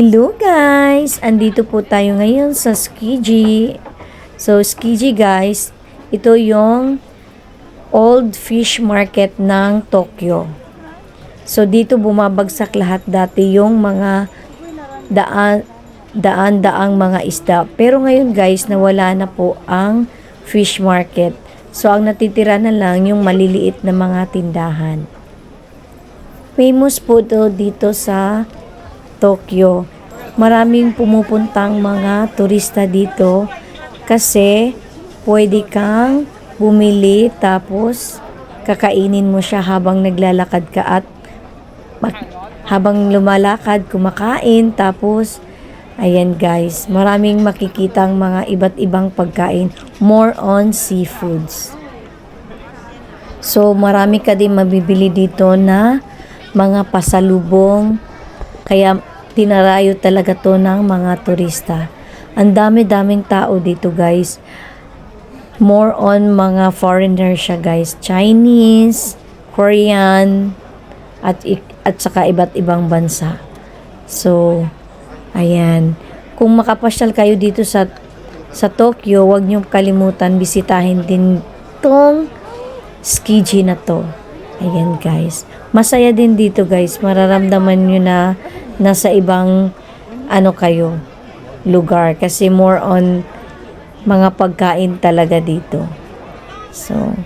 Hello guys! Andito po tayo ngayon sa Tsukiji. So Tsukiji guys, ito yung old fish market ng Tokyo. So dito bumabagsak lahat dati yung mga daan-daang mga isda. Pero ngayon guys, nawala na po ang fish market. So ang natitira na lang yung maliliit na mga tindahan. Famous po dito sa Tokyo. Maraming pumupuntang mga turista dito kasi pwede kang bumili tapos kakainin mo siya habang naglalakad ka at habang lumalakad kumakain tapos ayan guys, maraming makikitang mga iba't ibang pagkain, more on seafoods. So marami ka din mabibili dito na mga pasalubong. Kaya tinarayo talaga to ng mga turista. Ang dami-daming tao dito guys. More on mga foreigner siya guys. Chinese, Korean, at saka iba't ibang bansa. So, ayan. Kung makapasyal kayo dito sa Tokyo, huwag niyong kalimutan bisitahin din tong Tsukiji na to. Ayan guys. Masaya din dito guys. Mararamdaman nyo na nasa ibang kayo lugar. Kasi more on mga pagkain talaga dito. So,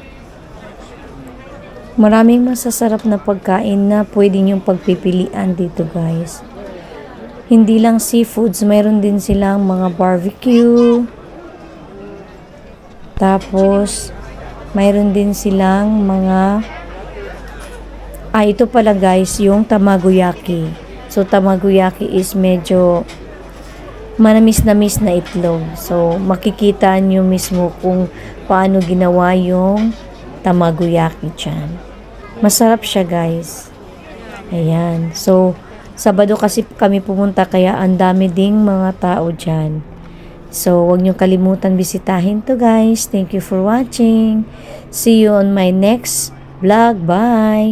maraming masasarap na pagkain na pwede nyong pagpipilian dito guys. Hindi lang seafoods. Mayroon din silang mga barbecue. Tapos, mayroon din silang mga ito pala guys, yung tamagoyaki. So, tamagoyaki is medyo manamis-namis na itlog. So, makikita nyo mismo kung paano ginawa yung tamagoyaki dyan. Masarap siya guys. Ayan. So, Sabado kasi kami pumunta kaya ang dami ding mga tao dyan. So, huwag nyo kalimutan bisitahin to guys. Thank you for watching. See you on my next vlog. Bye!